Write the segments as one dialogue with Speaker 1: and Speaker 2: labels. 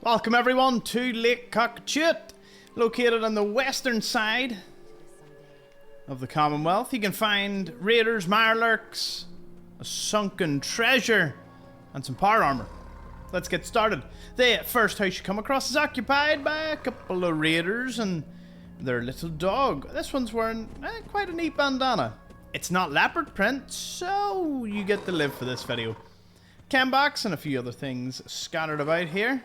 Speaker 1: Welcome everyone to Lake Cochituate, located on the western side of the Commonwealth. You can find raiders, mirelurks, a sunken treasure, and some power armor. Let's get started. The first house you come across is occupied by a couple of raiders and their little dog. This one's wearing quite a neat bandana. It's not leopard print, so you get to live for this video. Box and a few other things scattered about here.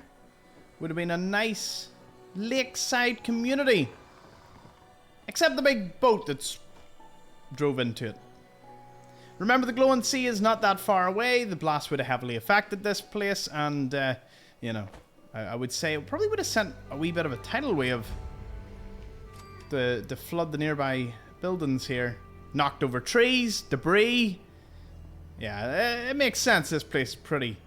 Speaker 1: Would have been a nice lakeside community. Except the big boat that's drove into it. Remember, the glowing sea is not that far away. The blast would have heavily affected this place, and you know, I would say it probably would have sent a wee bit of a tidal wave to flood the nearby buildings here. Knocked over trees, debris. Yeah, it makes sense. This place is pretty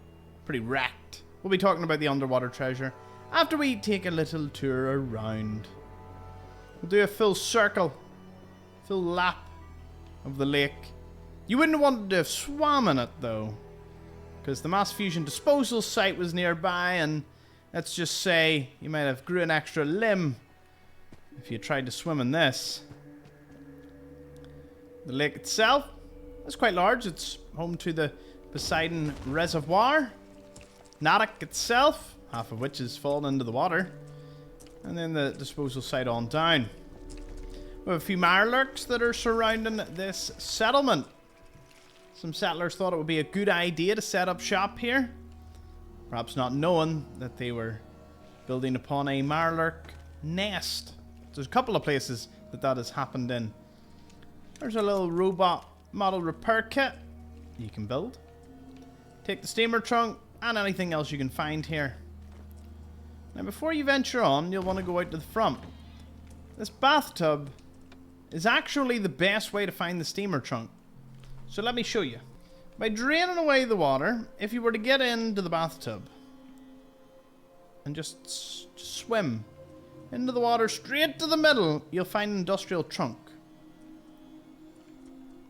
Speaker 1: wrecked. We'll be talking about the underwater treasure after we take a little tour around. We'll do a full circle, full lap of the lake. You wouldn't want to have swam in it though, because the mass fusion disposal site was nearby, and let's just say you might have grew an extra limb if you tried to swim in this. The lake itself is quite large. It's home to the Poseidon reservoir. Natick itself, half of which has fallen into the water. And then the disposal site on down. We have a few mirelurks that are surrounding this settlement. Some settlers thought it would be a good idea to set up shop here. Perhaps not knowing that they were building upon a mirelurk nest. There's a couple of places that has happened in. There's a little robot model repair kit you can build. Take the steamer trunk and anything else you can find here. Now, before you venture on, you'll want to go out to the front. This bathtub is actually the best way to find the steamer trunk. So let me show you. By draining away the water, if you were to get into the bathtub and just swim into the water straight to the middle, you'll find an industrial trunk.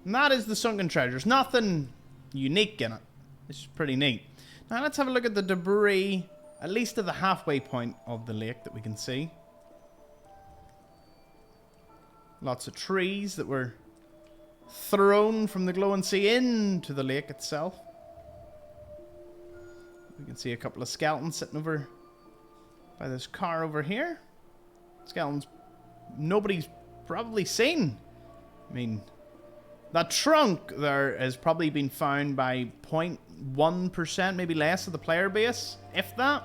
Speaker 1: And that is the sunken treasure. There's nothing unique in it. It's just pretty neat. Now let's have a look at the debris, at least at the halfway point of the lake that we can see. Lots of trees that were thrown from the glowing sea into the lake itself. We can see a couple of skeletons sitting over by this car over here. Skeletons nobody's probably seen. I mean, that trunk there has probably been found by 0.1%, maybe less, of the player base, if that.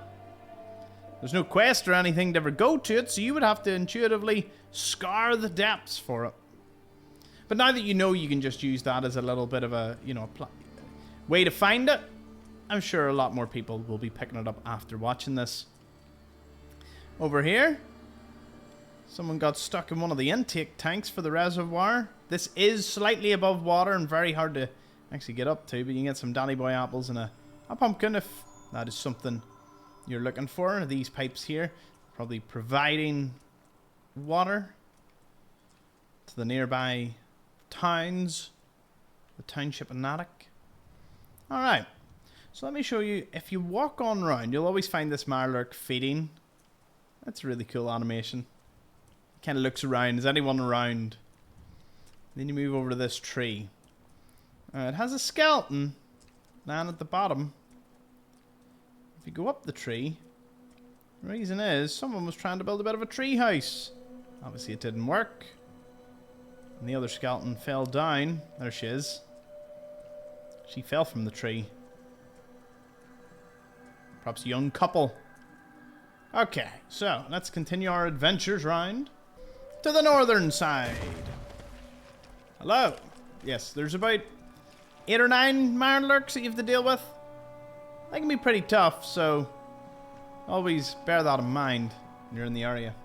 Speaker 1: There's no quest or anything to ever go to it, so you would have to intuitively scour the depths for it. But now that you know, you can just use that as a little bit of a, you know, way to find it. I'm sure a lot more people will be picking it up after watching this. Over here, someone got stuck in one of the intake tanks for the reservoir. This is slightly above water and very hard to actually get up to, but you can get some Danny Boy apples and a pumpkin if that is something you're looking for. These pipes here probably providing water to the nearby towns, the township of Natick. Alright, so let me show you. If you walk on round, you'll always find this mirelurk feeding. That's a really cool animation. Kind of looks around. Is anyone around? Then you move over to this tree. It has a skeleton down at the bottom. If you go up the tree, the reason is someone was trying to build a bit of a tree house. Obviously it didn't work. And the other skeleton fell down. There she is. She fell from the tree. Perhaps a young couple. Okay, so let's continue our adventures round to the northern side. Hello. Yes, there's about 8 or 9 mirelurks that you have to deal with. They can be pretty tough, so always bear that in mind when you're in the area.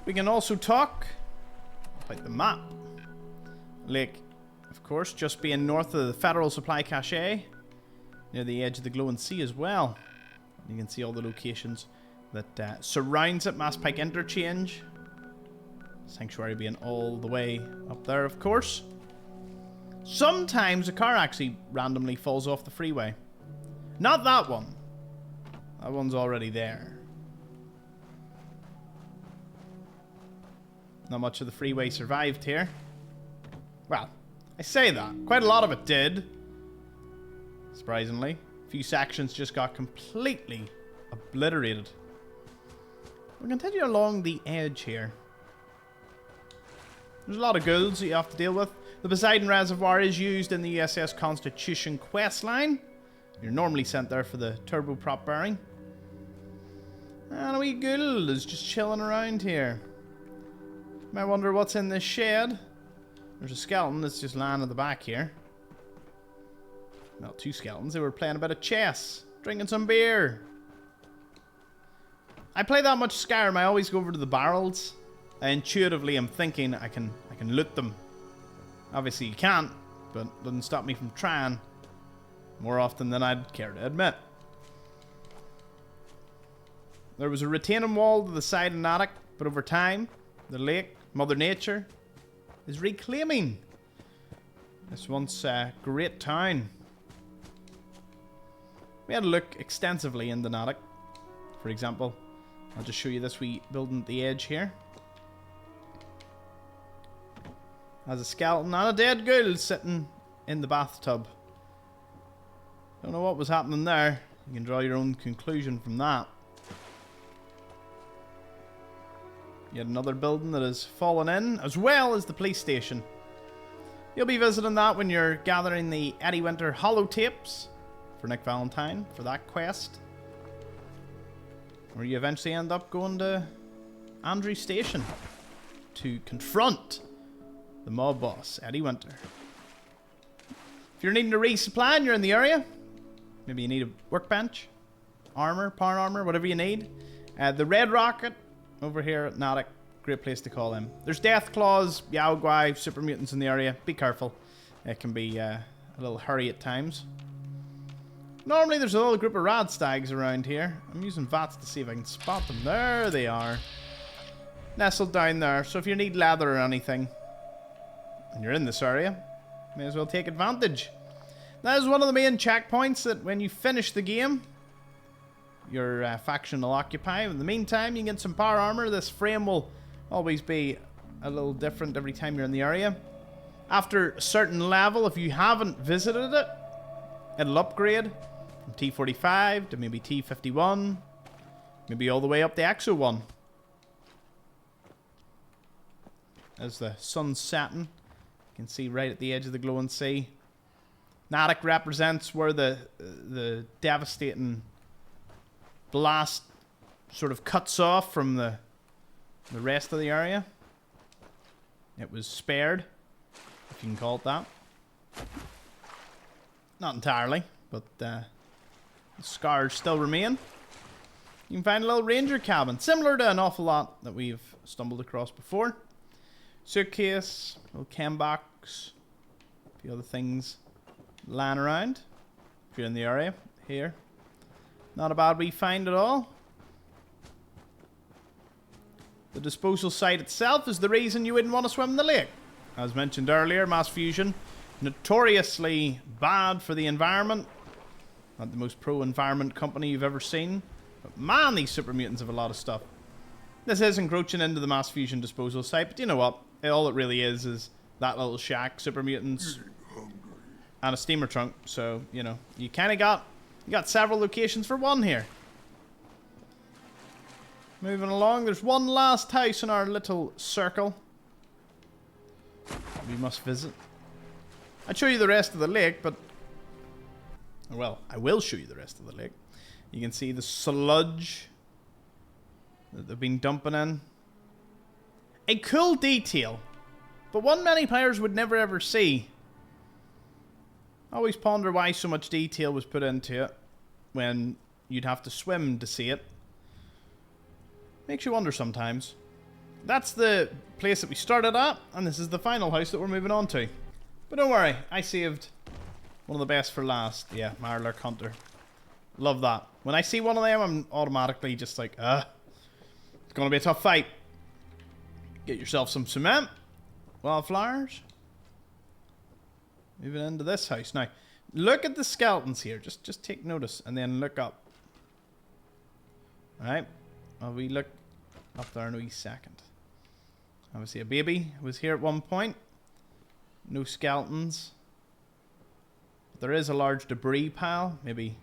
Speaker 1: We can also talk about the map. Lake, of course, just being north of the Federal Supply Cache, near the edge of the glowing sea as well. You can see all the locations that surrounds it. Mass Pike Interchange. Sanctuary being all the way up there, of course. Sometimes a car actually randomly falls off the freeway. Not that one. That one's already there. Not much of the freeway survived here. Well, I say that. Quite a lot of it did. Surprisingly. A few sections just got completely obliterated. We'll continue along the edge here. There's a lot of ghouls that you have to deal with. The Poseidon Reservoir is used in the USS Constitution questline. You're normally sent there for the turboprop bearing. And a wee ghoul is just chilling around here. Might wonder what's in this shed. There's a skeleton that's just lying at the back here. Well, two skeletons. They were playing a bit of chess, drinking some beer. I play that much Skyrim, I always go over to the barrels. Intuitively, I'm thinking I can loot them. Obviously, you can't, but it doesn't stop me from trying more often than I'd care to admit. There was a retaining wall to the side of Natick, but over time, the lake, Mother Nature, is reclaiming this once great town. We had a look extensively in the Natick. For example, I'll just show you this wee building at the edge here. Has a skeleton and a dead ghoul sitting in the bathtub. Don't know what was happening there. You can draw your own conclusion from that. Yet another building that has fallen in, as well as the police station. You'll be visiting that when you're gathering the Eddie Winter holotapes for Nick Valentine for that quest. Or you eventually end up going to Andrew Station to confront the mob boss, Eddie Winter. If you're needing a resupply and you're in the area, maybe you need a workbench, armor, power armor, whatever you need. The Red Rocket over here at Natick, great place to call in. There's Death Claws, Yaogwai, super mutants in the area. Be careful. It can be a little hurry at times. Normally there's a little group of rad stags around here. I'm using VATS to see if I can spot them. There they are. Nestled down there. So if you need leather or anything, and you're in this area, may as well take advantage. That is one of the main checkpoints that when you finish the game, your faction will occupy. In the meantime, you can get some power armor. This frame will always be a little different every time you're in the area. After a certain level, if you haven't visited it, it'll upgrade from T45 to maybe T51, maybe all the way up to Exo 1. As the sun's setting, you can see right at the edge of the glowing sea. Natick represents where the devastating blast sort of cuts off from the rest of the area. It was spared, if you can call it that. Not entirely, but the scars still remain. You can find a little ranger cabin, similar to an awful lot that we've stumbled across before. Suitcase, little chem box, a few other things lying around. If you're in the area, here. Not a bad wee find at all. The disposal site itself is the reason you wouldn't want to swim in the lake. As mentioned earlier, mass fusion, notoriously bad for the environment. Not the most pro-environment company you've ever seen. But man, these super mutants have a lot of stuff. This is encroaching into the mass fusion disposal site, but you know what? All it really is that little shack, super mutants, and a steamer trunk. So, you know, you kind of got several locations for one here. Moving along, there's one last house in our little circle we must visit. I'd show you the rest of the lake, but... well, I will show you the rest of the lake. You can see the sludge that they've been dumping in. A cool detail, but one many players would never ever see. I always ponder why so much detail was put into it when you'd have to swim to see it. Makes you wonder sometimes. That's the place that we started at, and this is the final house that we're moving on to. But don't worry, I saved one of the best for last. Yeah, Mirelurk Hunter. Love that. When I see one of them, I'm automatically just like, it's gonna be a tough fight. Get yourself some cement, wildflowers. Moving into this house. Now, look at the skeletons here. Just take notice and then look up. Alright. Well, we look up there in a wee second. Obviously a baby was here at one point. No skeletons. But there is a large debris pile. Maybe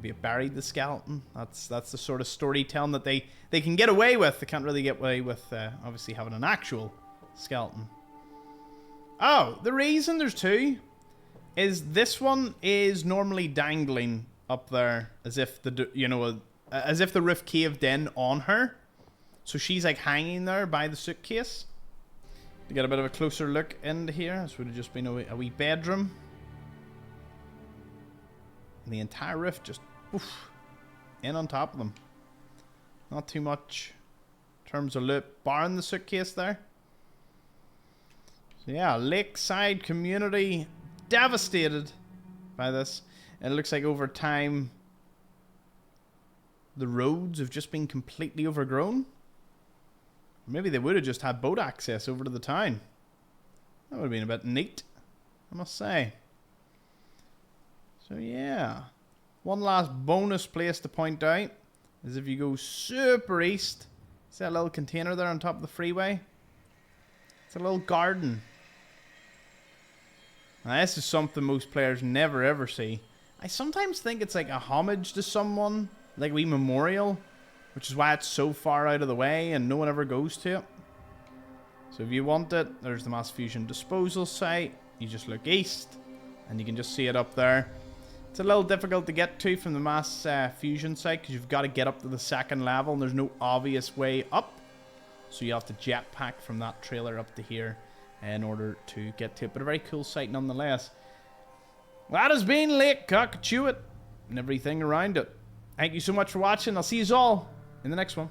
Speaker 1: it buried the skeleton. That's the sort of storytelling that they can get away with. They can't really get away with obviously having an actual skeleton. Oh, the reason there's two is this one is normally dangling up there as if as if the roof caved in on her. So she's like hanging there by the suitcase. To get a bit of a closer look into here, this would have just been a wee bedroom. And the entire roof just in on top of them. Not too much in terms of loot, barring the suitcase there. So yeah, Lakeside community devastated by this. And it looks like over time the roads have just been completely overgrown. Maybe they would have just had boat access over to the town. That would have been a bit neat, I must say. So yeah, one last bonus place to point out is if you go super east, see that little container there on top of the freeway? It's a little garden. Now this is something most players never ever see. I sometimes think it's like a homage to someone, like a wee memorial, which is why it's so far out of the way and no one ever goes to it. So if you want it, there's the mass fusion disposal site. You just look east and you can just see it up there. It's a little difficult to get to from the mass fusion site because you've got to get up to the second level and there's no obvious way up. So you have to jetpack from that trailer up to here in order to get to it. But a very cool site nonetheless. That has been Lake Cochituate and everything around it. Thank you so much for watching. I'll see you all in the next one.